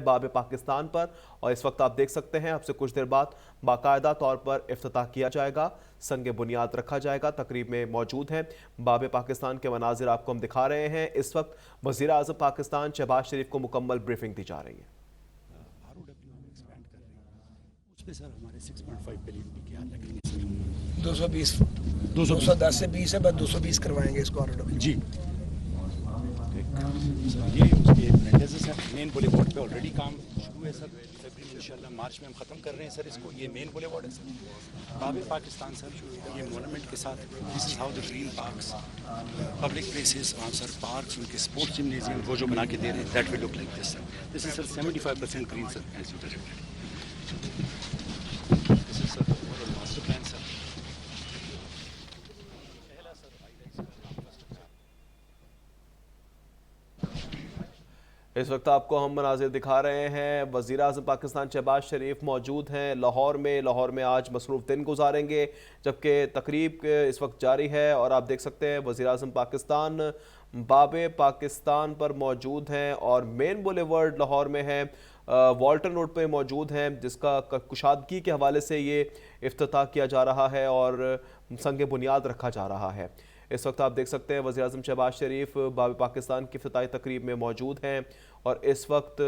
باب پاکستان پر، اور اس وقت آپ دیکھ سکتے ہیں اب سے کچھ دیر بعد باقاعدہ طور پر افتتاح کیا جائے گا، سنگ بنیاد رکھا جائے گا۔ تقریب میں موجود ہیں باب پاکستان کے مناظر آپ کو ہم دکھا رہے ہیں۔ اس وقت وزیر اعظم پاکستان شہباز شریف کو مکمل بریفنگ دی جا رہی ہے۔ اس پہ سر ہمارے 6.5 بلین بھی کیا لگیں گے؟ 220 210 سے 20 ہے، بس 220 کروائیں گے اس کو جی سر، یہ اس کے مینٹیننس ہے۔ مین بولے بورڈ پہ آلریڈی کام شروع ہے سر، فیبرری میں انشاءاللہ مارچ میں ہم ختم کر رہے ہیں سر اس کو۔ یہ مین بولے بورڈ ہے سر باب پاکستان سر، یہ مونومنٹ کے ساتھ this is how the green parks public places اور سر پارکس ان کے اسپورٹس جمنیزیم وہ جو بنا کے دے رہے ہیں that will look like this sir. This is sir 75% green sir as you directed. This is sir master plan sir. اس وقت آپ کو ہم مناظر دکھا رہے ہیں، وزیر اعظم پاکستان شہباز شریف موجود ہیں لاہور میں آج مصروف دن گزاریں گے، جبکہ تقریب اس وقت جاری ہے اور آپ دیکھ سکتے ہیں وزیر اعظم پاکستان باب پاکستان پر موجود ہیں اور مین بولے ورڈ لاہور میں ہیں، والٹن روڈ پہ موجود ہیں، جس کا کشادگی کے حوالے سے یہ افتتاح کیا جا رہا ہے اور سنگ بنیاد رکھا جا رہا ہے۔ اس وقت آپ دیکھ سکتے ہیں وزیر اعظم شہباز شریف باب پاکستان کی افتتاحی تقریب میں موجود ہیں اور اس وقت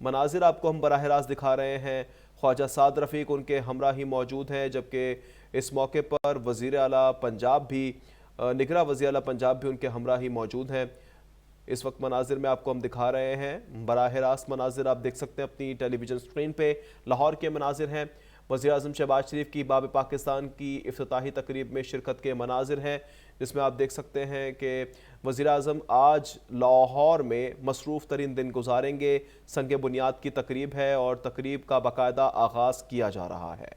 مناظر آپ کو ہم براہ راست دکھا رہے ہیں۔ خواجہ سعد رفیق ان کے ہمراہ ہی موجود ہیں، جبکہ اس موقع پر وزیر اعلیٰ پنجاب بھی نگراں وزیر اعلیٰ پنجاب بھی ان کے ہمراہ ہی موجود ہیں۔ اس وقت مناظر میں آپ کو ہم دکھا رہے ہیں، براہ راست مناظر آپ دیکھ سکتے ہیں اپنی ٹیلی ویژن سکرین پہ، لاہور کے مناظر ہیں۔ وزیر اعظم شہباز شریف کی باب پاکستان کی افتتاحی تقریب میں شرکت کے مناظر ہیں، جس میں آپ دیکھ سکتے ہیں کہ وزیر اعظم آج لاہور میں مصروف ترین دن گزاریں گے۔ سنگ بنیاد کی تقریب ہے اور تقریب کا باقاعدہ آغاز کیا جا رہا ہے۔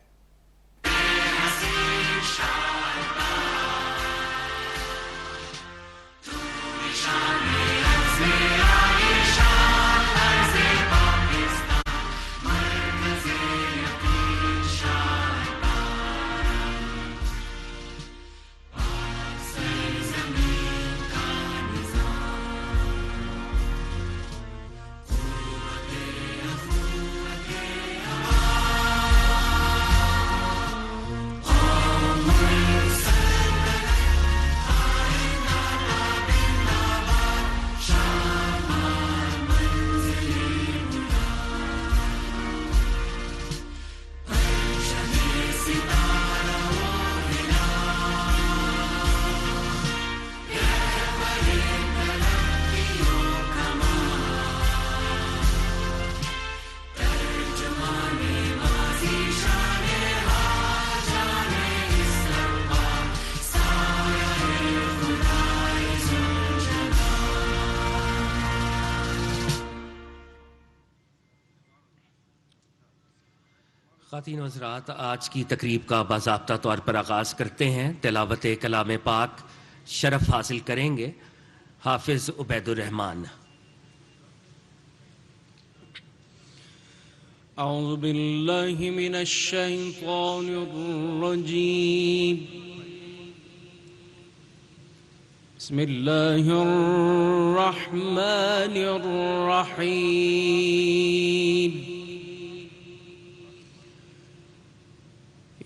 خواتین و حضرات، آج کی تقریب کا باضابطہ طور پر آغاز کرتے ہیں۔ تلاوت کلام پاک شرف حاصل کریں گے حافظ عبید الرحمن۔ اعوذ باللہ من الشیطان الرجیم، بسم اللہ الرحمن الرحیم۔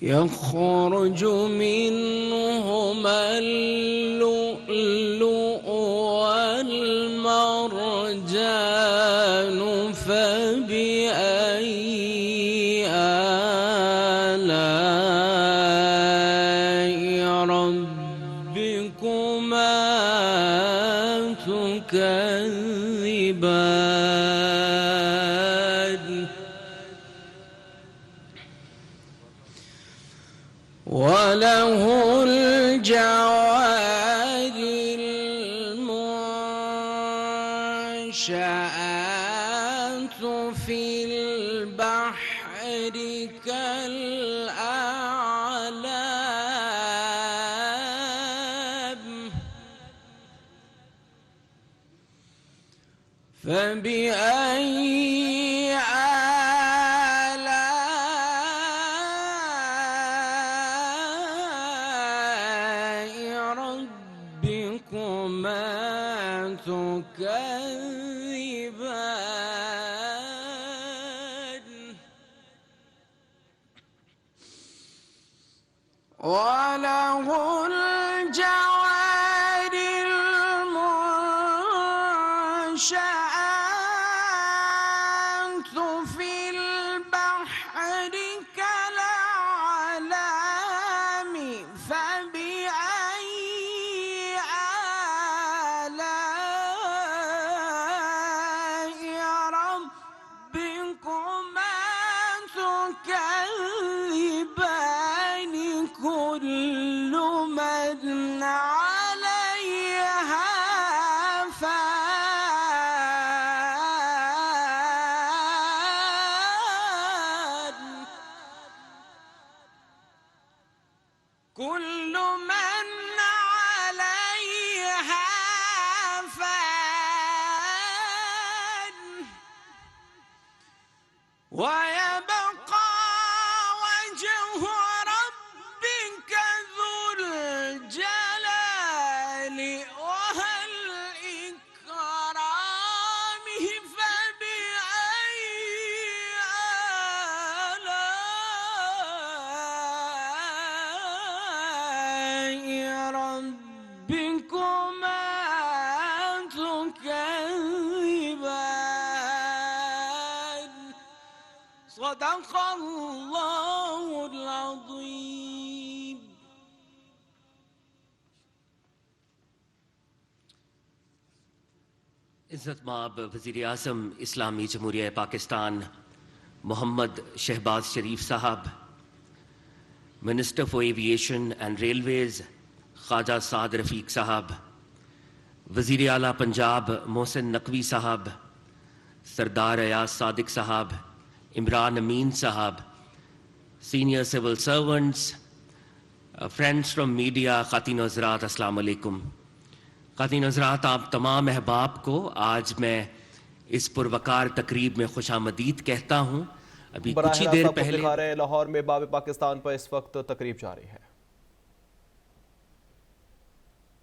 يخرج منهما اللؤلؤ والمرجان فبأي آلاء ربكما تكذبان وله الجوار المنشآت في البحر كالأعلام فبأي ربكما تكذبان وله الجوار المنشآت في البحر كالأعلام فبأي آلاء ربكما تكذبان كل من عليها فان كل من عليها فان ويبقى وجه ربك ذو الجلال والإكرام فبأي آلاء ربكما تكذبان صدق الله العظيم. عزت مآب وزیر اعظم اسلامی جمہوریہ پاکستان محمد شہباز شریف صاحب، minister for aviation and railways Khawaja Saad Rafique صاحب، وزیر اعلیٰ پنجاب محسن نقوی صاحب، سردار ایاز صادق صاحب، عمران امین صاحب، senior civil servants, friends from media, خواتین و حضرات، السلام علیکم. خواتین و حضرات، آپ تمام احباب کو آج میں اس پروقار تقریب میں خوش آمدید کہتا ہوں. ابھی براہ کچھ ہی راست دیر آپ کو پہلے دکھا رہے ہیں لاہور میں باب پاکستان پر اس وقت تقریب جاری ہے.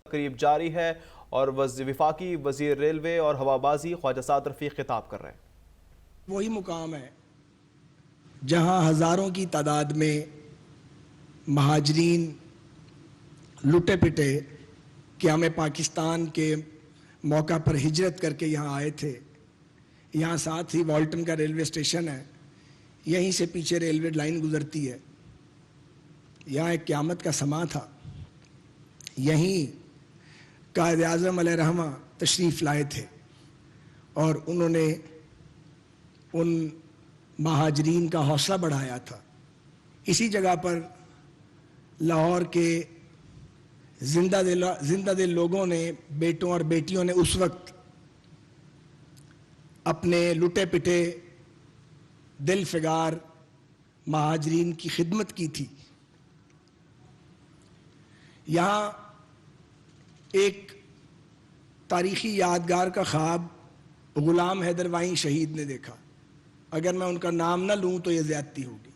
تقریب جاری ہے اور وفاقی وزیر ریلوے اور ہوابازی خواجہ سعد رفیق خطاب کر رہے ہیں. وہی مقام ہے جہاں ہزاروں کی تعداد میں مہاجرین لٹے پٹے قیام پاکستان کے موقع پر ہجرت کر کے یہاں آئے تھے. یہاں ساتھ ہی والٹن کا ریلوے اسٹیشن ہے، یہیں سے پیچھے ریلوے لائن گزرتی ہے. یہاں ایک قیامت کا سما تھا. یہیں قائد اعظم علیہ رحمہ تشریف لائے تھے اور انہوں نے ان مہاجرین کا حوصلہ بڑھایا تھا. اسی جگہ پر لاہور کے زندہ دل لوگوں نے، بیٹوں اور بیٹیوں نے اس وقت اپنے لٹے پٹے دل فگار مہاجرین کی خدمت کی تھی. یہاں ایک تاریخی یادگار کا خواب غلام حیدر وائیں شہید نے دیکھا. اگر میں ان کا نام نہ لوں تو یہ زیادتی ہوگی.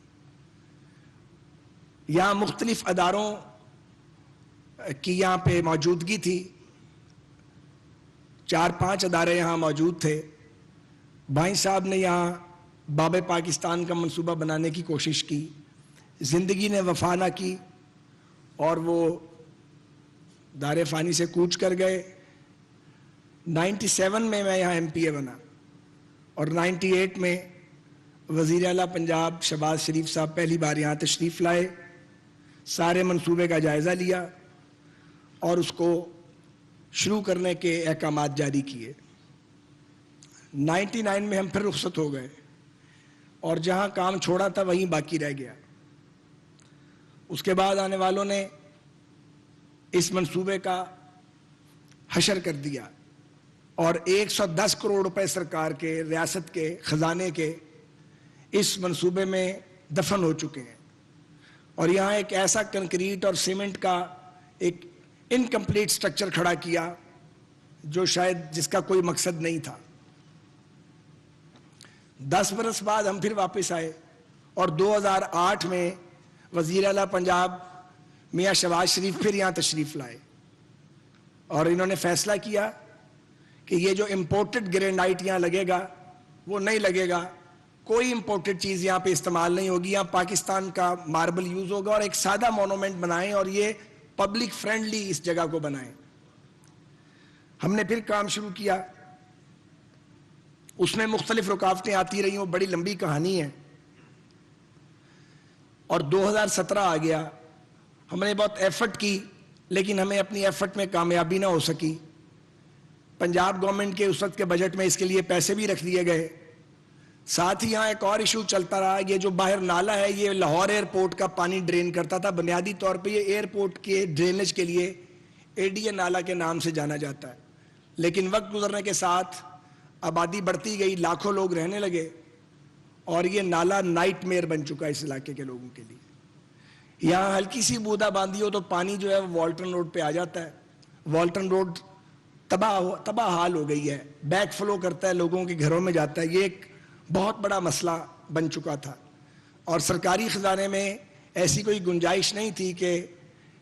یہاں مختلف اداروں کی یہاں پہ موجودگی تھی. 4-5 ادارے یہاں موجود تھے. بھائی صاحب نے یہاں باب پاکستان کا منصوبہ بنانے کی کوشش کی. زندگی نے وفا نہ کی اور وہ دار فانی سے کوچ کر گئے. 97 میں یہاں MPA بنا اور 98 میں وزیر اعلیٰ پنجاب شہباز شریف صاحب پہلی بار یہاں تشریف لائے. سارے منصوبے کا جائزہ لیا اور اس کو شروع کرنے کے احکامات جاری کیے. 99 میں ہم پھر رخصت ہو گئے اور جہاں کام چھوڑا تھا وہیں باقی رہ گیا. اس کے بعد آنے والوں نے اس منصوبے کا حشر کر دیا اور 110 کروڑ روپے سرکار کے، ریاست کے خزانے کے اس منصوبے میں دفن ہو چکے ہیں. اور یہاں ایک ایسا کنکریٹ اور سیمنٹ کا ایک انکمپلیٹ سٹرکچر کھڑا کیا جو شاید جس کا کوئی مقصد نہیں تھا. 10 برس بعد ہم پھر واپس آئے اور 2008 میں وزیر اعلیٰ پنجاب میاں شہباز شریف پھر یہاں تشریف لائے اور انہوں نے فیصلہ کیا کہ یہ جو امپورٹڈ گرینائٹ یہاں لگے گا وہ نہیں لگے گا. کوئی امپورٹڈ چیز یہاں پہ استعمال نہیں ہوگی, یہاں پاکستان کا ماربل یوز ہوگا, اور ایک سادہ مونومنٹ بنائیں اور یہ پبلک فرینڈلی اس جگہ کو بنائیں. ہم نے پھر کام شروع کیا, اس میں مختلف رکاوٹیں آتی رہی, وہ بڑی لمبی کہانی ہے, اور 2017 آ گیا. ہم نے بہت ایفرٹ کی لیکن ہمیں اپنی ایفرٹ میں کامیابی نہ ہو سکی. پنجاب گورنمنٹ کے اس وقت کے بجٹ میں اس کے لیے پیسے بھی رکھ دیے گئے. ساتھ ہی یہاں ایک اور ایشو چلتا رہا, یہ جو باہر نالا ہے یہ لاہور ایئرپورٹ کا پانی ڈرین کرتا تھا. بنیادی طور پہ یہ ایئرپورٹ کے ڈرینیج کے لیے ADA نالا کے نام سے جانا جاتا ہے, لیکن وقت گزرنے کے ساتھ آبادی بڑھتی گئی, لاکھوں لوگ رہنے لگے, اور یہ نالا نائٹ میئر بن چکا ہے اس علاقے کے لوگوں کے لیے. یہاں ہلکی سی بودا باندھی ہو تو پانی جو ہے وہ والٹن روڈ پہ آ جاتا ہے. والٹن روڈ تباہ حال ہو گئی ہے, بیک فلو کرتا ہے, لوگوں کے گھروں میں جاتا ہے. یہ ایک بہت بڑا مسئلہ بن چکا تھا, اور سرکاری خزانے میں ایسی کوئی گنجائش نہیں تھی کہ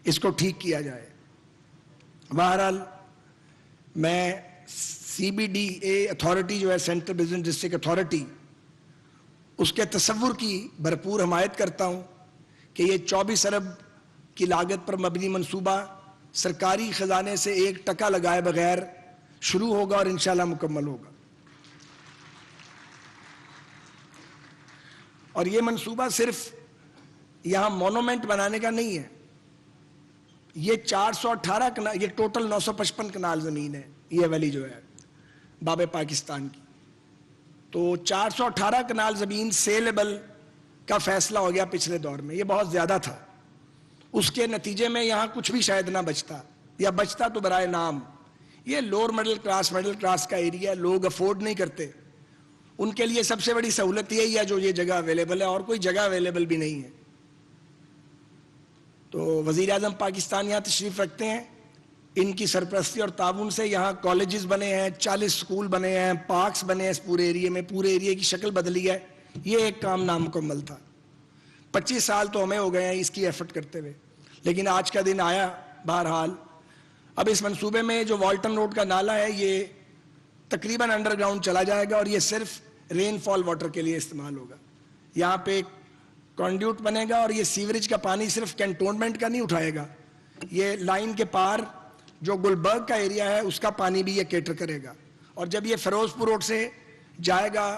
اس کو ٹھیک کیا جائے. بہرحال میں CBDA اتھارٹی جو ہے, سینٹرل بزنس ڈسٹرکٹ اتھارٹی, اس کے تصور کی بھرپور حمایت کرتا ہوں کہ یہ 24 ارب کی لاگت پر مبنی منصوبہ سرکاری خزانے سے 1 ٹکا لگائے بغیر شروع ہوگا اور انشاءاللہ مکمل ہوگا. اور یہ منصوبہ صرف یہاں مونومنٹ بنانے کا نہیں ہے, یہ 418 کنال, یہ ٹوٹل 955 کنال زمین ہے یہ ویلی جو ہے باب پاکستان کی. تو 418 کنال زمین سیلیبل کا فیصلہ ہو گیا پچھلے دور میں, یہ بہت زیادہ تھا. اس کے نتیجے میں یہاں کچھ بھی شاید نہ بچتا, یا بچتا تو برائے نام. یہ لوور مڈل کلاس کا ایریا, لوگ افورڈ نہیں کرتے. ان کے لیے سب سے بڑی سہولت یہی ہے جو یہ جگہ اویلیبل ہے, اور کوئی جگہ اویلیبل بھی نہیں ہے. تو وزیر اعظم پاکستان یہاں تشریف رکھتے ہیں, ان کی سرپرستی اور تعاون سے یہاں کالجز بنے ہیں, 40 سکول بنے ہیں, پارکس بنے ہیں اس پورے ایریے میں, پورے ایریے کی شکل بدلی ہے. یہ ایک کام نامکمل تھا. 25 سال تو ہمیں ہو گئے ہیں اس کی ایفرٹ کرتے ہوئے, لیکن آج کا دن آیا. بہرحال اب اس منصوبے میں جو والٹن روڈ کا نالا ہے یہ تقریباً انڈر گراؤنڈ چلا جائے گا, اور یہ صرف رین فال واٹر کے لیے استعمال ہوگا. یہاں پہ ایک کانڈیوٹ بنے گا, اور یہ سیوریج کا پانی صرف کینٹونمنٹ کا نہیں اٹھائے گا, یہ لائن کے پار جو گلبرگ کا ایریا ہے اس کا پانی بھی یہ کیٹر کرے گا. اور جب یہ فیروز پور روڈ سے جائے گا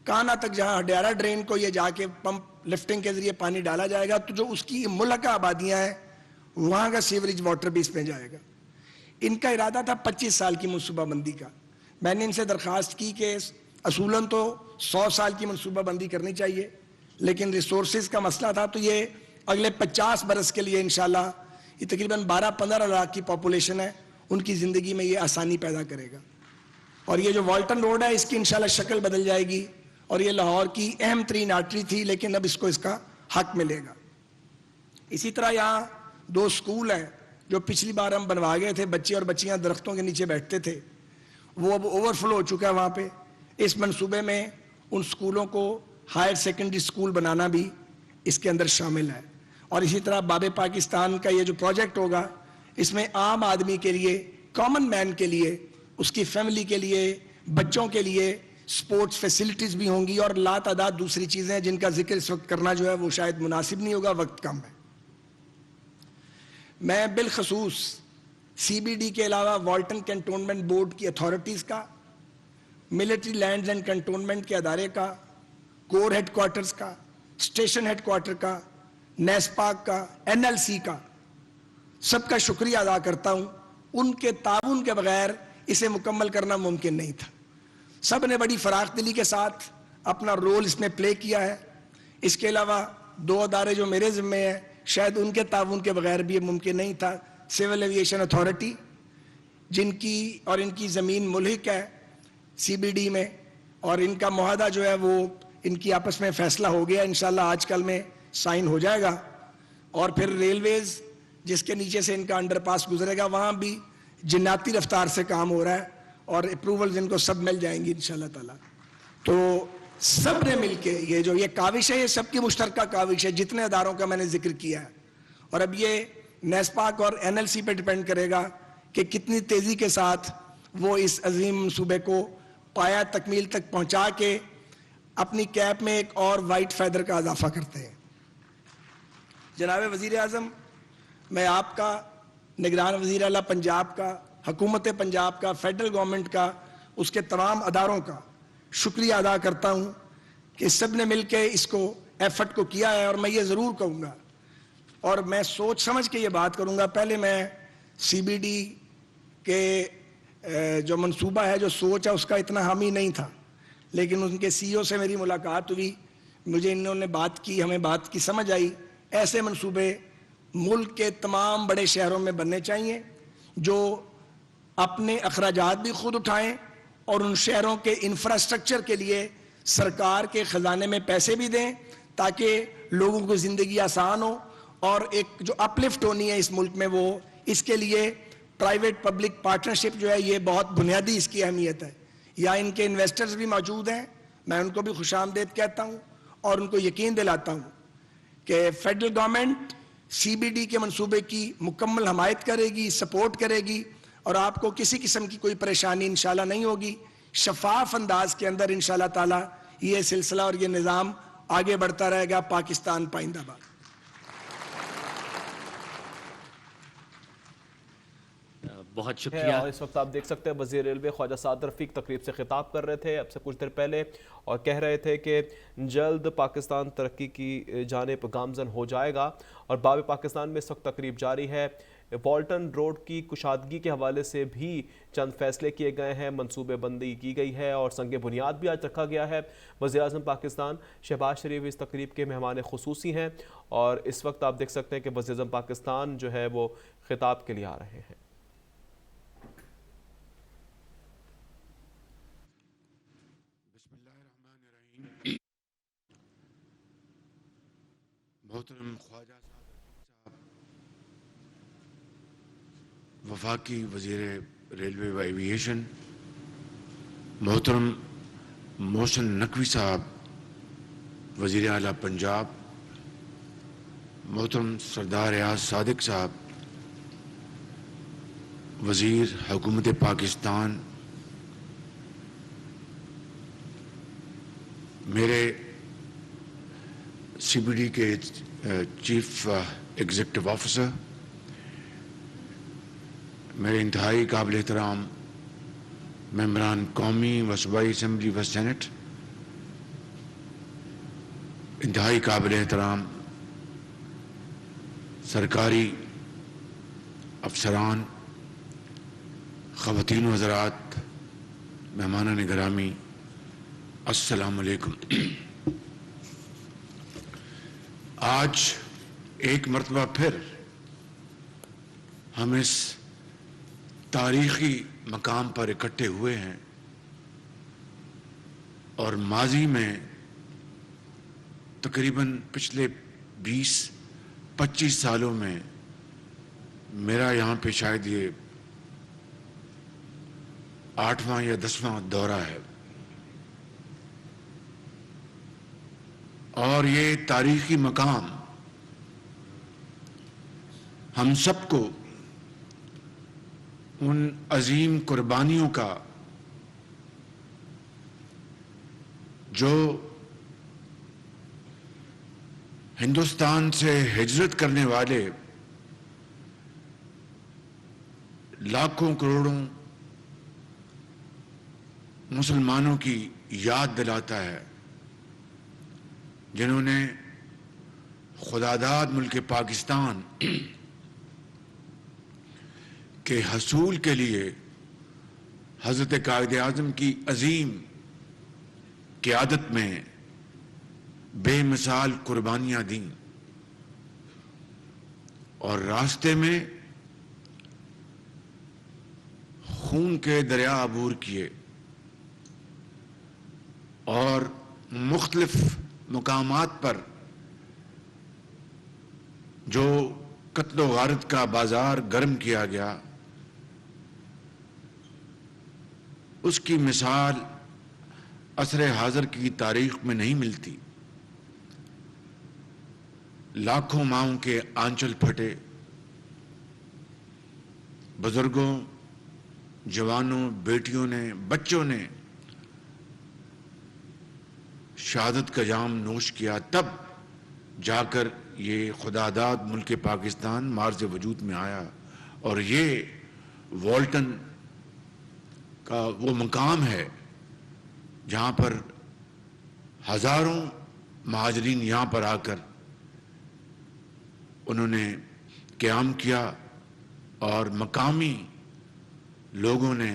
کانا تک, جہاں ہڈیارہ ڈرین کو یہ جا کے پمپ لفٹنگ کے ذریعے پانی ڈالا جائے گا, تو جو اس کی ملکہ آبادیاں ہیں وہاں کا سیوریج واٹر بھی اس میں جائے گا. ان کا ارادہ تھا 25 سال کی منصوبہ بندی کا. میں نے ان سے درخواست کی کہ اصولاً تو 100 سال کی منصوبہ بندی کرنی چاہیے, لیکن ریسورسز کا مسئلہ تھا, تو یہ اگلے 50 برس کے لیے انشاءاللہ, یہ تقریباً 12-15 لاکھ کی پاپولیشن ہے, ان کی زندگی میں یہ آسانی پیدا کرے گا. اور یہ جو والٹن روڈ ہے اس کی انشاءاللہ شکل بدل جائے گی, اور یہ لاہور کی اہم ترین آرٹری تھی, لیکن اب اس کو اس کا حق ملے گا. اسی طرح یہاں 2 سکول ہیں جو پچھلی بار ہم بنوا گئے تھے, بچے اور بچیاں درختوں کے نیچے بیٹھتے تھے, وہ اب اوور فلو ہو چکا ہے وہاں پہ. اس منصوبے میں ان سکولوں کو ہائر سیکنڈری سکول بنانا بھی اس کے اندر شامل ہے. اور اسی طرح باب پاکستان کا یہ جو پروجیکٹ ہوگا اس میں عام آدمی کے لیے, کامن مین کے لیے, اس کی فیملی کے لیے, بچوں کے لیے سپورٹس فیسلٹیز بھی ہوں گی, اور لا تعداد دوسری چیزیں جن کا ذکر اس وقت کرنا جو ہے وہ شاید مناسب نہیں ہوگا, وقت کم ہے. میں بالخصوص CBD کے علاوہ والٹن کینٹونمنٹ بورڈ کی اتھارٹیز کا, ملٹری لینڈز اینڈ کنٹونمنٹ کے ادارے کا, کور ہیڈ کوارٹرز کا, اسٹیشن ہیڈ کوارٹر کا, نیسپاک کا, NLC کا, سب کا شکریہ ادا کرتا ہوں. ان کے تعاون کے بغیر اسے مکمل کرنا ممکن نہیں تھا. سب نے بڑی فراخ دلی کے ساتھ اپنا رول اس میں پلے کیا ہے. اس کے علاوہ 2 ادارے جو میرے ذمے ہیں, شاید ان کے تعاون کے بغیر بھی یہ ممکن نہیں تھا. سول ایویشن اتھارٹی, جن کی اور ان کی زمین ملحق ہے CBD میں, اور ان کا معاہدہ جو ہے وہ ان کی آپس میں فیصلہ ہو گیا, انشاءاللہ آج کل میں سائن ہو جائے گا. اور پھر ریلویز جس کے نیچے سے ان کا انڈر پاس گزرے گا, وہاں بھی جناتی رفتار سے کام ہو رہا ہے, اور اپروولز ان کو سب مل جائیں گی انشاءاللہ تعالیٰ. تو سب نے مل کے یہ کاوش ہے, یہ سب کی مشترکہ کاوش ہے, جتنے اداروں کا میں نے ذکر کیا ہے. اور اب یہ نیسپاک اور NLC پہ ڈیپینڈ کرے گا کہ کتنی تیزی کے ساتھ وہ اس عظیم منصوبے کو پایا تکمیل تک پہنچا کے اپنی کیپ میں ایک اور وائٹ فیدر کا اضافہ کرتے ہیں۔ جناب وزیر اعظم، میں آپ کا، نگران وزیر اعلیٰ پنجاب کا، حکومت پنجاب کا، فیڈرل گورنمنٹ کا، اس کے تمام اداروں کا شکریہ ادا کرتا ہوں کہ سب نے مل کے اس کو ایفرٹ کو کیا ہے، اور میں یہ ضرور کہوں گا اور میں سوچ سمجھ کے یہ بات کروں گا، پہلے میں سی بی ڈی کے جو منصوبہ ہے، جو سوچ ہے، اس کا اتنا حامی نہیں تھا، لیکن ان کے سی او سے میری ملاقات ہوئی، مجھے انہوں نے بات کی، ہمیں بات کی سمجھ آئی، ایسے منصوبے ملک کے تمام بڑے شہروں میں بننے چاہیے جو اپنے اخراجات بھی خود اٹھائیں اور ان شہروں کے انفراسٹرکچر کے لیے سرکار کے خزانے میں پیسے بھی دیں تاکہ لوگوں کی زندگی آسان ہو، اور ایک جو اپلفٹ ہونی ہے اس ملک میں، وہ اس کے لیے پرائیویٹ پبلک پارٹنرشپ جو ہے، یہ بہت بنیادی اس کی اہمیت ہے۔ یا ان کے انویسٹرز بھی موجود ہیں، میں ان کو بھی خوش آمدید کہتا ہوں اور ان کو یقین دلاتا ہوں کہ federal government C B D کے منصوبے کی مکمل حمایت کرے گی، سپورٹ کرے گی، اور آپ کو کسی قسم کی کوئی پریشانی انشاءاللہ نہیں ہوگی۔ شفاف انداز کے اندر انشاءاللہ تعالی یہ سلسلہ اور یہ نظام آگے بڑھتا رہے گا۔ پاکستان پائندہ باد۔ بہت ہے، شکریہ۔ اور اس وقت آپ دیکھ سکتے ہیں وزیر ریلوے خواجہ سعد رفیق تقریب سے خطاب کر رہے تھے اب سے کچھ دیر پہلے، اور کہہ رہے تھے کہ جلد پاکستان ترقی کی جانب گامزن ہو جائے گا، اور باب پاکستان میں اس وقت تقریب جاری ہے۔ والٹن روڈ کی کشادگی کے حوالے سے بھی چند فیصلے کیے گئے ہیں، منصوبے بندی کی گئی ہے اور سنگ بنیاد بھی آج رکھا گیا ہے۔ وزیر اعظم پاکستان شہباز شریف اس تقریب کے مہمان خصوصی ہیں، اور اس وقت آپ دیکھ سکتے ہیں کہ وزیر اعظم پاکستان جو ہے وہ خطاب کے لیے آ رہے ہیں۔ محترم خواجہ صاحب، وفاقی وزیر ریلوے و ایویشن محترم محسن نقوی صاحب، وزیر اعلیٰ پنجاب محترم سردار ریاض صادق صاحب، وزیر حکومت پاکستان، میرے سی بی ڈی کے چیف ایگزیکٹو آفیسر، میرے انتہائی قابل احترام ممبران قومی و صوبائی اسمبلی و سینٹ، انتہائی قابل احترام سرکاری افسران، خواتین و حضرات، مہمانان گرامی، السلام علیکم۔ آج ایک مرتبہ پھر ہم اس تاریخی مقام پر اکٹھے ہوئے ہیں، اور ماضی میں تقریباً پچھلے 20-25 سالوں میں میرا یہاں پہ شاید یہ 8واں یا 10واں دورہ ہے، اور یہ تاریخی مقام ہم سب کو ان عظیم قربانیوں کا جو ہندوستان سے ہجرت کرنے والے لاکھوں کروڑوں مسلمانوں کی یاد دلاتا ہے، جنہوں نے خداداد ملک پاکستان کے حصول کے لیے حضرت قائد اعظم کی عظیم قیادت میں بے مثال قربانیاں دیں، اور راستے میں خون کے دریا عبور کیے، اور مختلف مقامات پر جو قتل و غارت کا بازار گرم کیا گیا، اس کی مثال عصر حاضر کی تاریخ میں نہیں ملتی۔ لاکھوں ماؤں کے آنچل پھٹے، بزرگوں، جوانوں، بیٹیوں نے، بچوں نے شہادت کا جام نوش کیا، تب جا کر یہ خداداد ملک پاکستان مارز وجود میں آیا. اور یہ والٹن کا وہ مقام ہے جہاں پر ہزاروں مہاجرین یہاں پر آ کر انہوں نے قیام کیا اور مقامی لوگوں نے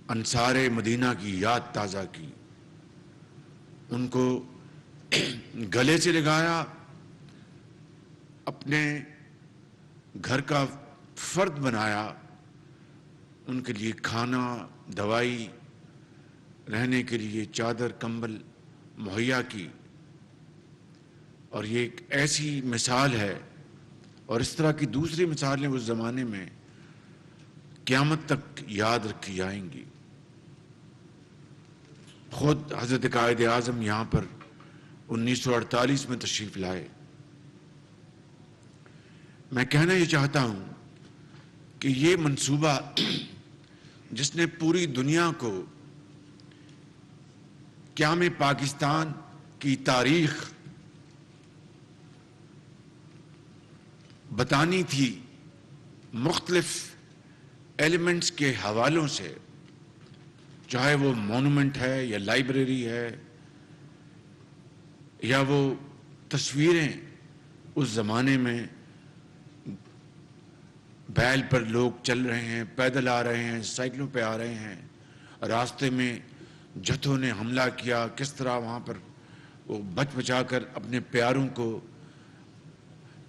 انصار مدینہ کی یاد تازہ کی، ان کو گلے سے لگایا، اپنے گھر کا فرد بنایا، ان کے لیے کھانا، دوائی، رہنے کے لیے چادر کمبل مہیا کی. اور یہ ایک ایسی مثال ہے، اور اس طرح کی دوسری مثالیں اس زمانے میں قیامت تک یاد رکھی جائیں گی. خود حضرت قائد اعظم یہاں پر 1948 میں تشریف لائے. میں کہنا یہ چاہتا ہوں کہ یہ منصوبہ جس نے پوری دنیا کو قیام پاکستان کی تاریخ بتانی تھی مختلف ایلیمنٹس کے حوالوں سے، چاہے وہ مونومنٹ ہے یا لائبریری ہے یا وہ تصویریں اس زمانے میں بیل پر لوگ چل رہے ہیں، پیدل آ رہے ہیں، سائیکلوں پہ آ رہے ہیں، راستے میں جتھوں نے حملہ کیا، کس طرح وہاں پر وہ بچ بچا کر اپنے پیاروں کو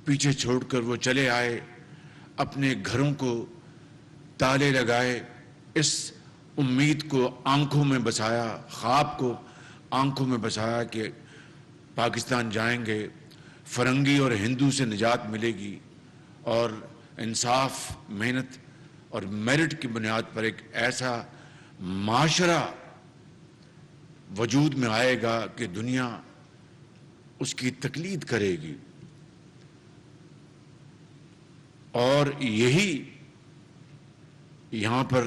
پیچھے چھوڑ کر وہ چلے آئے، اپنے گھروں کو تالے لگائے، اس امید کو آنکھوں میں بسایا، خواب کو آنکھوں میں بسایا کہ پاکستان جائیں گے، فرنگی اور ہندو سے نجات ملے گی، اور انصاف، محنت اور میرٹ کی بنیاد پر ایک ایسا معاشرہ وجود میں آئے گا کہ دنیا اس کی تقلید کرے گی. اور یہی یہاں پر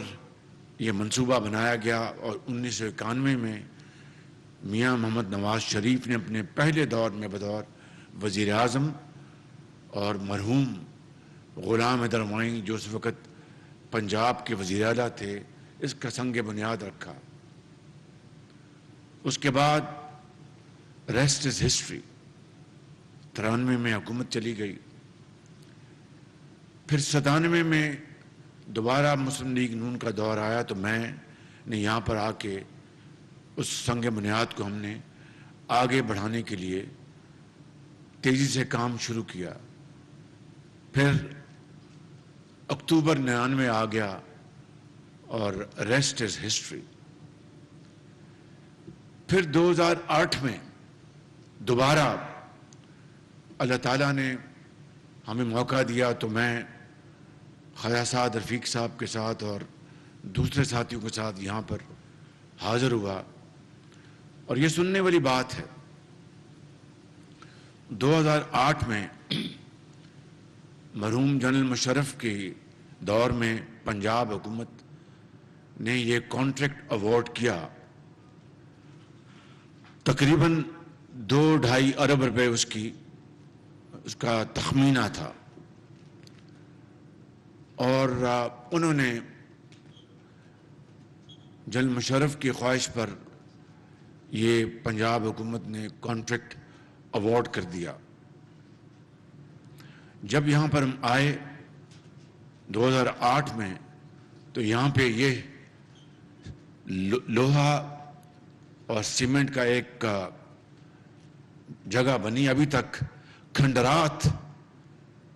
یہ منصوبہ بنایا گیا. اور 1991 میں میاں محمد نواز شریف نے اپنے پہلے دور میں بطور وزیر اعظم اور مرحوم غلام حیدر معین جو اس وقت پنجاب کے وزیر اعلیٰ تھے، اس کا سنگ بنیاد رکھا. اس کے بعد ریسٹ از ہسٹری. 93 میں حکومت چلی گئی، پھر 97 میں دوبارہ مسلم لیگ نون کا دور آیا تو میں نے یہاں پر آ کے اس سنگ بنیاد کو ہم نے آگے بڑھانے کے لیے تیزی سے کام شروع کیا. پھر اکتوبر 99 آ گیا اور ریسٹ از ہسٹری. پھر 2008 میں دوبارہ اللہ تعالیٰ نے ہمیں موقع دیا تو میں خواجہ سعد رفیق صاحب کے ساتھ اور دوسرے ساتھیوں کے ساتھ یہاں پر حاضر ہوا. اور یہ سننے والی بات ہے، 2008 میں مرحوم جنرل مشرف کے دور میں پنجاب حکومت نے یہ کانٹریکٹ ایوارڈ کیا. تقریباً 2-2.5 ارب روپے اس کا تخمینہ تھا. اور انہوں نے جنرل مشرف کی خواہش پر یہ پنجاب حکومت نے کانٹریکٹ ایوارڈ کر دیا. جب یہاں پر ہم آئے 2008 میں تو یہاں پہ یہ لوہا اور سیمنٹ کا ایک جگہ بنی. ابھی تک کھنڈرات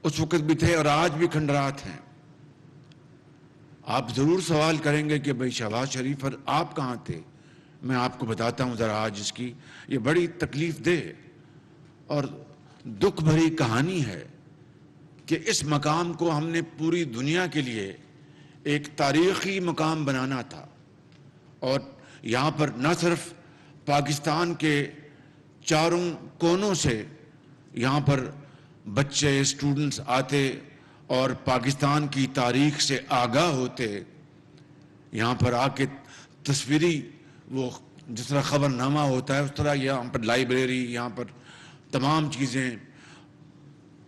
اس وقت بھی تھے اور آج بھی کھنڈرات ہیں. آپ ضرور سوال کریں گے کہ بھائی شہباز شریف اور آپ کہاں تھے. میں آپ کو بتاتا ہوں ذرا آج اس کی یہ بڑی تکلیف دہ اور دکھ بھری کہانی ہے کہ اس مقام کو ہم نے پوری دنیا کے لیے ایک تاریخی مقام بنانا تھا. اور یہاں پر نہ صرف پاکستان کے چاروں کونوں سے یہاں پر بچے اسٹوڈنٹس آتے اور پاکستان کی تاریخ سے آگاہ ہوتے، یہاں پر آ کے تصویری وہ جس طرح خبر نامہ ہوتا ہے اس طرح یہاں پر لائبریری، یہاں پر تمام چیزیں،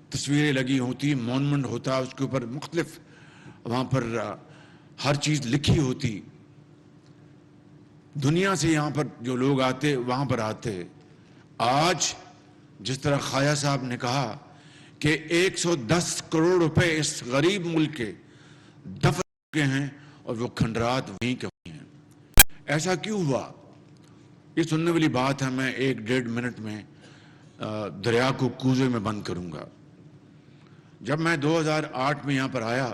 تصویریں لگی ہوتی، مونومنٹ ہوتا، اس کے اوپر مختلف وہاں پر ہر چیز لکھی ہوتی. دنیا سے یہاں پر جو لوگ آتے وہاں پر آتے. آج جس طرح خواجہ صاحب نے کہا کہ 110 کروڑ روپے اس غریب ملک کے دفن چکے ہیں اور وہ کھنڈرات وہیں کے وہیں ہیں. ایسا کیوں ہوا؟ یہ سننے والی بات ہے. میں 1-1.5 منٹ میں دریا کو کوزے میں بند کروں گا. جب میں 2008 میں یہاں پر آیا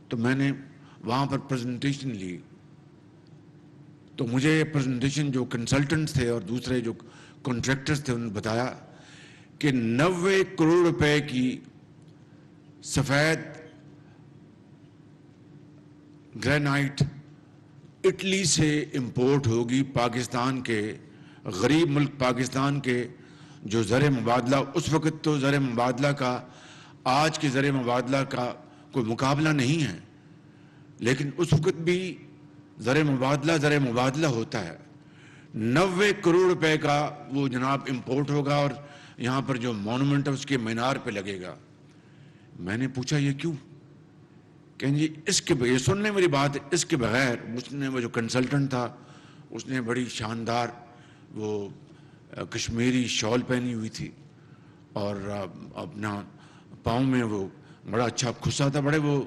تو میں نے وہاں پر پریزنٹیشن لی. تو مجھے یہ پریزنٹیشن جو کنسلٹنٹس تھے اور دوسرے جو کنٹریکٹرز تھے انہوں نے بتایا کہ 90 کروڑ روپے کی سفید گرینائٹ اٹلی سے امپورٹ ہوگی پاکستان کے غریب ملک پاکستان کے. جو زر مبادلہ اس وقت تو زر مبادلہ کا آج کے زر مبادلہ کا کوئی مقابلہ نہیں ہے، لیکن اس وقت بھی زر مبادلہ ہوتا ہے. 90 کروڑ روپے کا وہ جناب امپورٹ ہوگا اور یہاں پر جو مونومنٹ ہے اس کے مینار پہ لگے گا. میں نے پوچھا یہ کیوں؟ کہیں جی اس کے یہ سننے میری بات ہے، اس کے بغیر اس نے وہ جو کنسلٹنٹ تھا اس نے بڑی شاندار وہ کشمیری شال پہنی ہوئی تھی اور اپنا پاؤں میں وہ بڑا اچھا کھسا تھا. بڑے وہ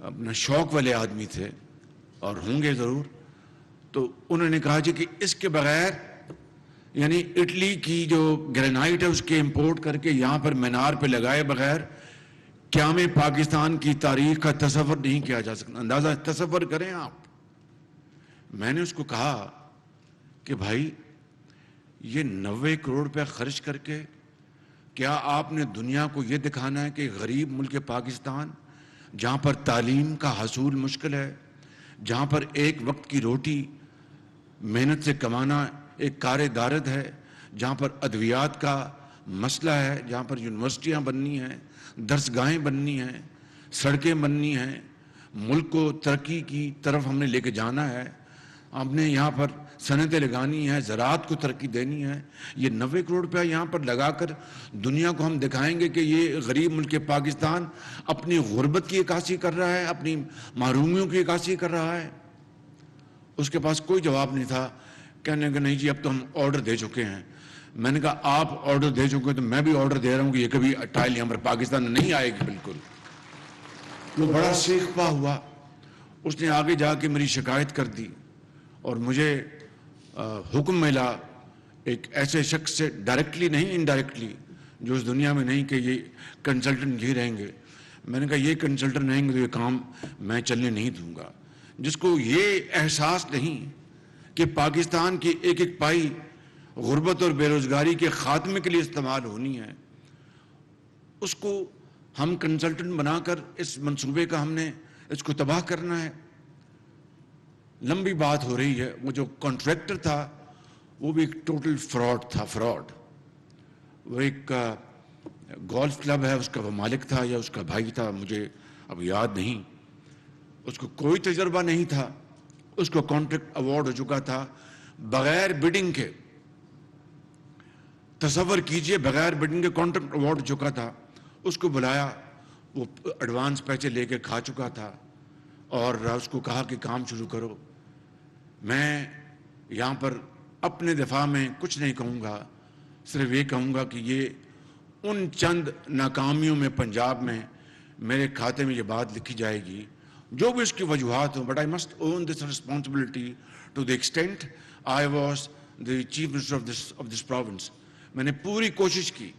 اپنا شوق والے آدمی تھے اور ہوں گے ضرور. تو انہوں نے کہا جی کہ اس کے بغیر یعنی اٹلی کی جو گرینائٹ ہے اس کے امپورٹ کر کے یہاں پر مینار پہ لگائے بغیر قیام پاکستان کی تاریخ کا تصور نہیں کیا جا سکتا. اندازہ تصور کریں آپ. میں نے اس کو کہا کہ بھائی یہ 90 کروڑ روپے خرچ کر کے کیا آپ نے دنیا کو یہ دکھانا ہے کہ غریب ملک پاکستان جہاں پر تعلیم کا حصول مشکل ہے، جہاں پر ایک وقت کی روٹی محنت سے کمانا ایک کار دارد ہے، جہاں پر ادویات کا مسئلہ ہے، جہاں پر یونیورسٹیاں بننی ہیں، درسگاہیں بننی ہیں، سڑکیں بننی ہیں، ملک کو ترقی کی طرف ہم نے لے کے جانا ہے، ہم نے یہاں پر صنعتیں لگانی ہیں، زراعت کو ترقی دینی ہے. یہ 90 کروڑ روپیہ یہاں پر لگا کر دنیا کو ہم دکھائیں گے کہ یہ غریب ملک پاکستان اپنی غربت کی عکاسی کر رہا ہے، اپنی محرومیوں کی عکاسی کر رہا ہے. اس کے پاس کوئی جواب نہیں تھا. کہنے کہ نہیں جی اب تو ہم آرڈر دے چکے ہیں. میں نے کہا آپ آرڈر دے چکے تو میں بھی آرڈر دے رہا ہوں کہ یہ کبھی ٹائل یہاں پر پاکستان میں نہیں آئے گی. بالکل وہ بڑا سیخ پا ہوا. اس نے آگے جا کے میری شکایت کر دی اور مجھے حکم ملا ایک ایسے شخص سے، ڈائریکٹلی نہیں انڈائریکٹلی، جو اس دنیا میں نہیں کہ یہ کنسلٹنٹ یہ رہیں گے. میں نے کہا یہ کنسلٹنٹ رہیں گے تو یہ کام میں چلنے نہیں دوں گا. جس کو یہ احساس نہیں کہ پاکستان کی ایک ایک پائی غربت اور بے روزگاری کے خاتمے کے لیے استعمال ہونی ہے، اس کو ہم کنسلٹنٹ بنا کر اس منصوبے کا ہم نے اس کو تباہ کرنا ہے. لمبی بات ہو رہی ہے. وہ جو کانٹریکٹر تھا وہ بھی ایک ٹوٹل فراڈ تھا. فراڈ وہ ایک گولف کلب ہے اس کا وہ مالک تھا یا اس کا بھائی تھا، مجھے اب یاد نہیں. اس کو کوئی تجربہ نہیں تھا. اس کو کانٹریکٹ ایوارڈ ہو چکا تھا بغیر بڈنگ کے. تصور کیجئے بغیر بڈنگ کے کانٹریکٹ ایوارڈ ہو چکا تھا. اس کو بلایا، وہ ایڈوانس پیسے لے کے کھا چکا تھا اور اس کو کہا کہ کام شروع کرو. میں یہاں پر اپنے دفاع میں کچھ نہیں کہوں گا، صرف یہ کہوں گا کہ یہ ان چند ناکامیوں میں پنجاب میں میرے کھاتے میں یہ بات لکھی جائے گی جو بھی اس کی وجوہات ہوں. But I must own this responsibility to the extent I was the chief minister of this province. میں نے پوری کوشش کی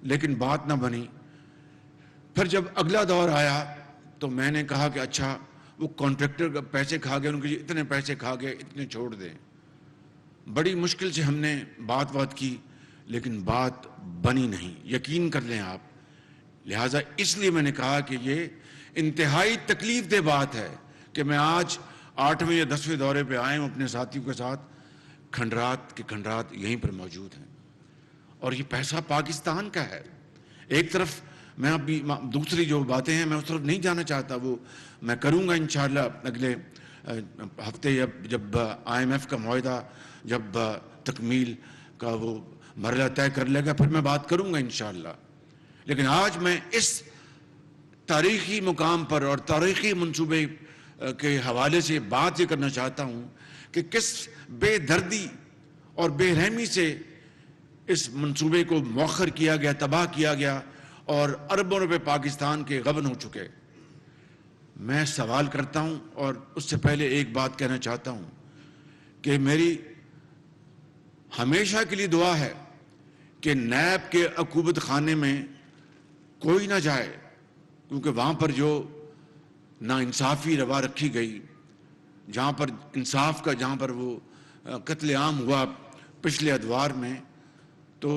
لیکن بات نہ بنی. پھر جب اگلا دور آیا تو میں نے کہا کہ اچھا وہ کانٹریکٹر کا پیسے کھا گئے، ان کے اتنے پیسے کھا گئے، اتنے چھوڑ دیں. بڑی مشکل سے ہم نے بات کی لیکن بات بنی نہیں. یقین کر لیں آپ. لہٰذا اس لیے میں نے کہا کہ یہ انتہائی تکلیف دہ بات ہے کہ میں آج 8ویں یا 10ویں دورے پہ آئے ہوں اپنے ساتھیوں کے ساتھ. کھنڈرات کے کھنڈرات یہیں پر موجود ہیں اور یہ پیسہ پاکستان کا ہے. ایک طرف میں ابھی دوسری جو باتیں ہیں میں اس طرف نہیں جانا چاہتا، وہ میں کروں گا انشاءاللہ اگلے ہفتے جب IMF کا معاہدہ جب تکمیل کا وہ مرحلہ طے کر لے گا پھر میں بات کروں گا انشاءاللہ. لیکن آج میں اس تاریخی مقام پر اور تاریخی منصوبے کے حوالے سے بات یہ کرنا چاہتا ہوں کہ کس بے دردی اور بے رحمی سے اس منصوبے کو مؤخر کیا گیا، تباہ کیا گیا اور اربوں روپے پاکستان کے غبن ہو چکے. میں سوال کرتا ہوں اور اس سے پہلے ایک بات کہنا چاہتا ہوں کہ میری ہمیشہ کے لیے دعا ہے کہ نیب کے عقوبت خانے میں کوئی نہ جائے، کیونکہ وہاں پر جو ناانصافی روا رکھی گئی، جہاں پر انصاف کا جہاں پر وہ قتل عام ہوا پچھلے ادوار میں، تو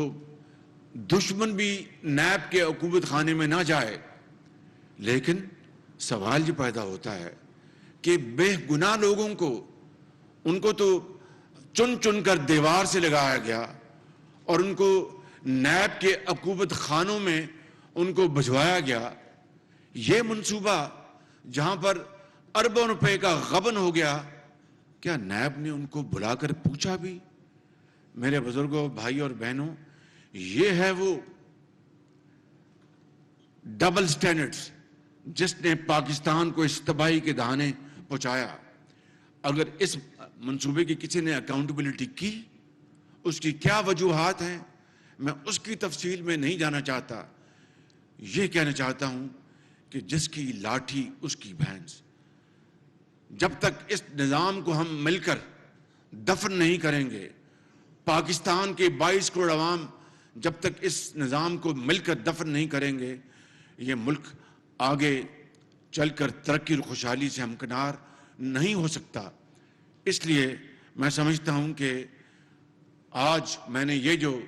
دشمن بھی نیب کے عقوبت خانے میں نہ جائے. لیکن سوال یہ پیدا ہوتا ہے کہ بے گناہ لوگوں کو ان کو تو چن چن کر دیوار سے لگایا گیا اور ان کو نیب کے عقوبت خانوں میں ان کو بھجوایا گیا. یہ منصوبہ جہاں پر اربوں روپے کا غبن ہو گیا، کیا نیب نے ان کو بلا کر پوچھا بھی؟ میرے بزرگوں، بھائی اور بہنوں، یہ ہے وہ ڈبل سٹینڈرڈز جس نے پاکستان کو اس تباہی کے دہانے پہنچایا. اگر اس منصوبے کی کسی نے اکاؤنٹیبلٹی کی، اس کی کیا وجوہات ہیں، میں اس کی تفصیل میں نہیں جانا چاہتا. یہ کہنا چاہتا ہوں کہ جس کی لاٹھی اس کی بھینس. جب تک اس نظام کو ہم مل کر دفن نہیں کریں گے، پاکستان کے 22 کروڑ عوام جب تک اس نظام کو مل کر دفن نہیں کریں گے، یہ ملک آگے چل کر ترقی اور خوشحالی سے ہمکنار نہیں ہو سکتا. اس لیے میں سمجھتا ہوں کہ آج میں نے یہ جو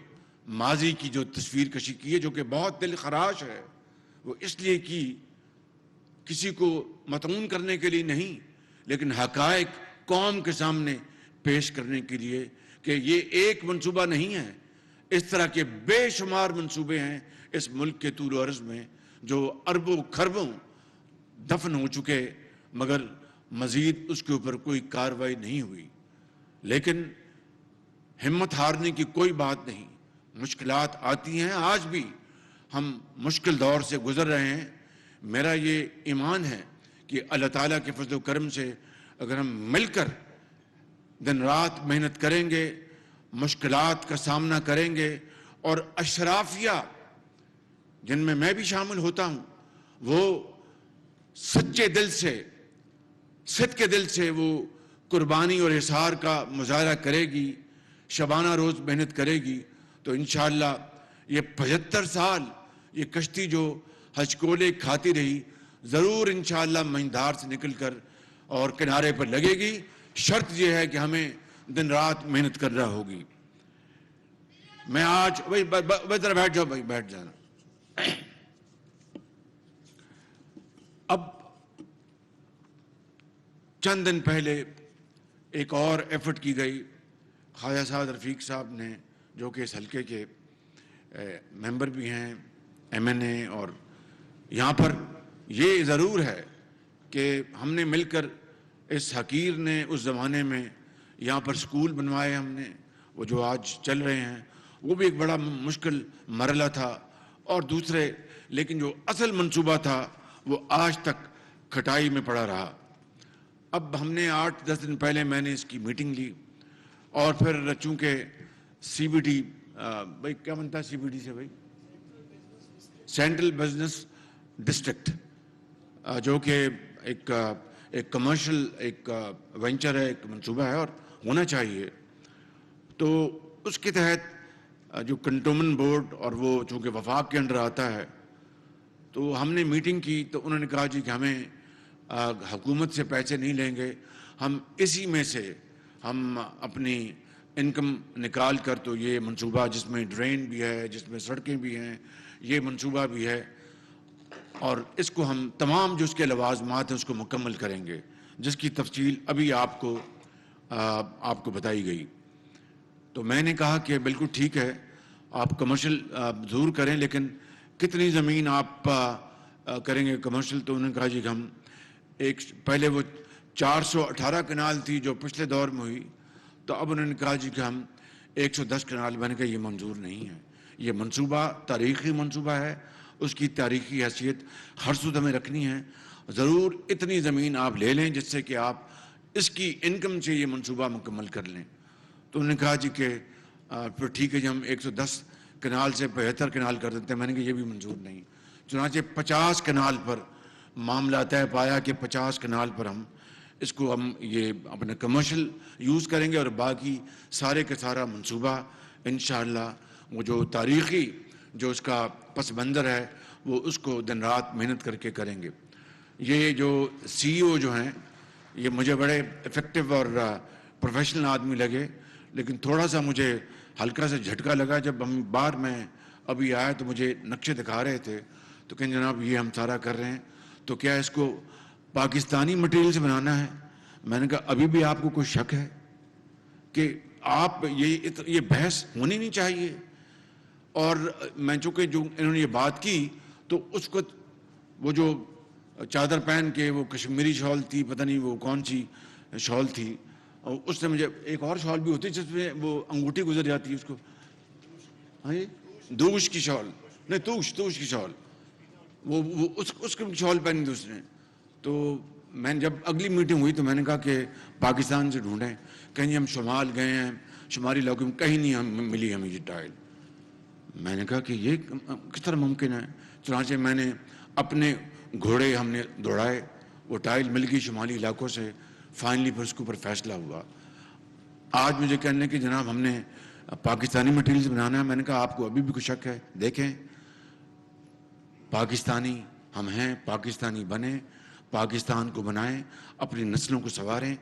ماضی کی جو تصویر کشی کی ہے، جو کہ بہت دل خراش ہے، وہ اس لیے کی کسی کو مطمئن کرنے کے لیے نہیں، لیکن حقائق قوم کے سامنے پیش کرنے کے لیے کہ یہ ایک منصوبہ نہیں ہے. اس طرح کے بے شمار منصوبے ہیں اس ملک کے طول و عرض میں جو اربوں کھربوں دفن ہو چکے، مگر مزید اس کے اوپر کوئی کارروائی نہیں ہوئی. لیکن ہمت ہارنے کی کوئی بات نہیں. مشکلات آتی ہیں، آج بھی ہم مشکل دور سے گزر رہے ہیں. میرا یہ ایمان ہے کہ اللہ تعالیٰ کے فضل و کرم سے اگر ہم مل کر دن رات محنت کریں گے، مشکلات کا سامنا کریں گے، اور اشرافیہ جن میں بھی شامل ہوتا ہوں، وہ سچے دل سے، صدق کے دل سے وہ قربانی اور احسار کا مظاہرہ کرے گی، شبانہ روز محنت کرے گی، تو انشاءاللہ یہ 75 سال یہ کشتی جو ہچکولے کھاتی رہی، ضرور انشاءاللہ مہندار سے نکل کر اور کنارے پر لگے گی. شرط یہ ہے کہ ہمیں دن رات محنت کرنا ہوگی. میں آج بھائی ذرا بیٹھ جاؤ، بھائی بیٹھ جانا. اب چند دن پہلے ایک اور ایفرٹ کی گئی. خواجہ سعد رفیق صاحب نے، جو کہ اس حلقے کے ممبر بھی ہیں MNA، اور یہاں پر یہ ضرور ہے کہ ہم نے مل کر اس حقیر نے اس زمانے میں یہاں پر سکول بنوائے، ہم نے وہ جو آج چل رہے ہیں، وہ بھی ایک بڑا مشکل مرحلہ تھا. اور دوسرے لیکن جو اصل منصوبہ تھا وہ آج تک کھٹائی میں پڑا رہا. اب ہم نے 8-10 دن پہلے میں نے اس کی میٹنگ لی، اور پھر چونکہ CBD بھائی کیا بنتا ہے CBD سے بھائی، سینٹرل بزنس ڈسٹرکٹ، جو کہ ایک کمرشل ایک وینچر ہے، ایک منصوبہ ہے اور ہونا چاہیے. تو اس کے تحت جو کنٹونمنٹ بورڈ اور وہ چونکہ وفاق کے انڈر آتا ہے، تو ہم نے میٹنگ کی. تو انہوں نے کہا جی کہ ہمیں حکومت سے پیسے نہیں لیں گے، ہم اسی میں سے ہم اپنی انکم نکال کر، تو یہ منصوبہ جس میں ڈرین بھی ہے، جس میں سڑکیں بھی ہیں، یہ منصوبہ بھی ہے، اور اس کو ہم تمام جو اس کے لوازمات ہیں اس کو مکمل کریں گے، جس کی تفصیل ابھی آپ کو بتائی گئی. تو میں نے کہا کہ بالکل ٹھیک ہے، آپ کمرشل ضرور کریں، لیکن کتنی زمین آپ کریں گے کمرشل؟ تو انہوں نے کہا جی کہ ہم پہلے وہ 418 کنال تھی جو پچھلے دور میں ہوئی، تو اب انہوں نے کہا جی کہ ہم 110 کنال بن کے، یہ منظور نہیں ہے. یہ منصوبہ تاریخی منصوبہ ہے، اس کی تاریخی حیثیت ہر صورت ہمیں رکھنی ہے. ضرور اتنی زمین آپ لے لیں جس سے کہ آپ اس کی انکم سے یہ منصوبہ مکمل کر لیں. تو انہوں نے کہا جی کہ پھر ٹھیک ہے جی ہم 110 کنال سے 75 کنال کر دیتے ہیں. میں نے کہا یہ بھی منظور نہیں. چنانچہ 50 کنال پر معاملہ طے پایا کہ 50 کنال پر اس کو ہم یہ اپنا کمرشل یوز کریں گے، اور باقی سارے کا سارا منصوبہ انشاءاللہ وہ جو تاریخی جو اس کا پس منظر ہے وہ اس کو دن رات محنت کر کے کریں گے. یہ جو سی او جو ہیں یہ مجھے بڑے افیکٹو اور پروفیشنل آدمی لگے، لیکن تھوڑا سا مجھے ہلکا سا جھٹکا لگا جب ہم باہر میں ابھی آیا تو مجھے نقشے دکھا رہے تھے، تو کہیں جناب یہ ہم سارا کر رہے ہیں تو کیا اس کو پاکستانی مٹیریل سے بنانا ہے؟ میں نے کہا ابھی بھی آپ کو کوئی شک ہے کہ آپ یہ بحث ہونی نہیں چاہیے. اور میں چونکہ جو انہوں نے یہ بات کی تو اس کو وہ جو چادر پہن کے وہ کشمیری شال تھی، پتہ نہیں وہ کون سی شال تھی، اور اس سے مجھے ایک اور شال بھی ہوتی جس میں وہ انگوٹھی گزر جاتی ہے، اس کو دوش کی شال، نہیں توش کی شال، وہ اس کی شال پہنی تھی اس نے. تو میں نے جب اگلی میٹنگ ہوئی تو میں نے کہا کہ پاکستان سے ڈھونڈیں. کہیں ہم شمال گئے ہیں، شمالی علاقوں میں کہیں نہیں ملی ہمیں یہ ٹائل. میں نے کہا کہ یہ کس طرح ممکن ہے؟ چنانچہ میں نے اپنے گھوڑے ہم نے دوڑائے، وہ ٹائل مل گئی شمالی علاقوں سے. فائنلی پھر اس کے اوپر فیصلہ ہوا. آج مجھے کہنے کہ جناب ہم نے پاکستانی مٹیریل سے بنانا ہے. میں نے کہا آپ کو ابھی بھی کچھ شک ہے؟ دیکھیں پاکستانی ہم ہیں، پاکستانی بنیں، پاکستان کو بنائیں، اپنی نسلوں کو سنواریں،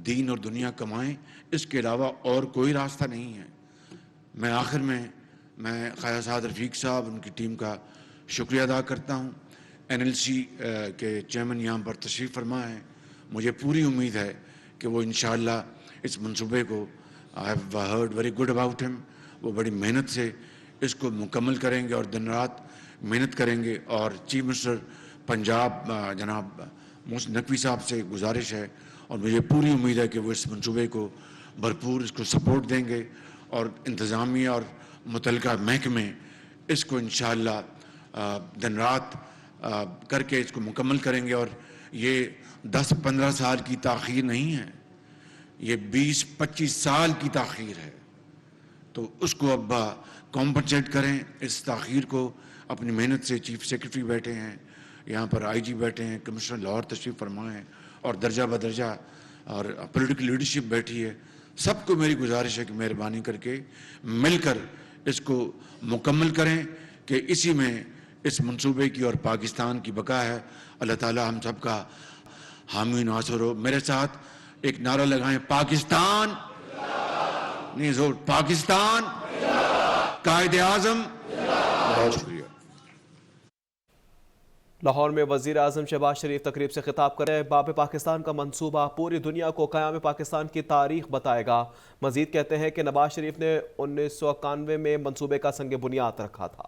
دین اور دنیا کمائیں. اس کے علاوہ اور کوئی راستہ نہیں ہے. میں آخر میں خواجہ سعد رفیق صاحب ان کی ٹیم کا شکریہ ادا کرتا ہوں. NLC کے چیئرمین یہاں پر تشریف فرما ہیں. مجھے پوری امید ہے کہ وہ انشاءاللہ اس منصوبے کو I have heard very good about him. وہ بڑی محنت سے اس کو مکمل کریں گے اور دن رات محنت کریں گے. اور چیف منسٹر پنجاب جناب محسن نقوی صاحب سے گزارش ہے اور مجھے پوری امید ہے کہ وہ اس منصوبے کو بھرپور اس کو سپورٹ دیں گے اور انتظامیہ اور متعلقہ محکمے اس کو انشاءاللہ دن رات کر کے اس کو مکمل کریں گے. اور یہ 10-15 سال کی تاخیر نہیں ہے، یہ 20-25 سال کی تاخیر ہے. تو اس کو اب کمپنسیٹ کریں اس تاخیر کو. اپنی محنت سے چیف سیکرٹری بیٹھے ہیں یہاں پر، IG بیٹھے ہیں، کمشنر لاہور تشریف فرما ہیں، اور درجہ بدرجہ اور پولیٹیکل لیڈرشپ بیٹھی ہے. سب کو میری گزارش ہے کہ مہربانی کر کے مل کر اس کو مکمل کریں کہ اسی میں اس منصوبے کی اور پاکستان کی بقا ہے. اللہ تعالی ہم سب کا حامی ناصر ہو. میرے ساتھ ایک نعرہ لگائیں، پاکستان نہیں زور، پاکستان، قائد اعظم. بہت شکریہ. لاہور میں وزیر اعظم شہباز شریف تقریب سے خطاب کر رہے ہیں. باب پاکستان کا منصوبہ پوری دنیا کو قیام پاکستان کی تاریخ بتائے گا. مزید کہتے ہیں کہ نواز شریف نے 1991 میں منصوبے کا سنگ بنیاد رکھا تھا.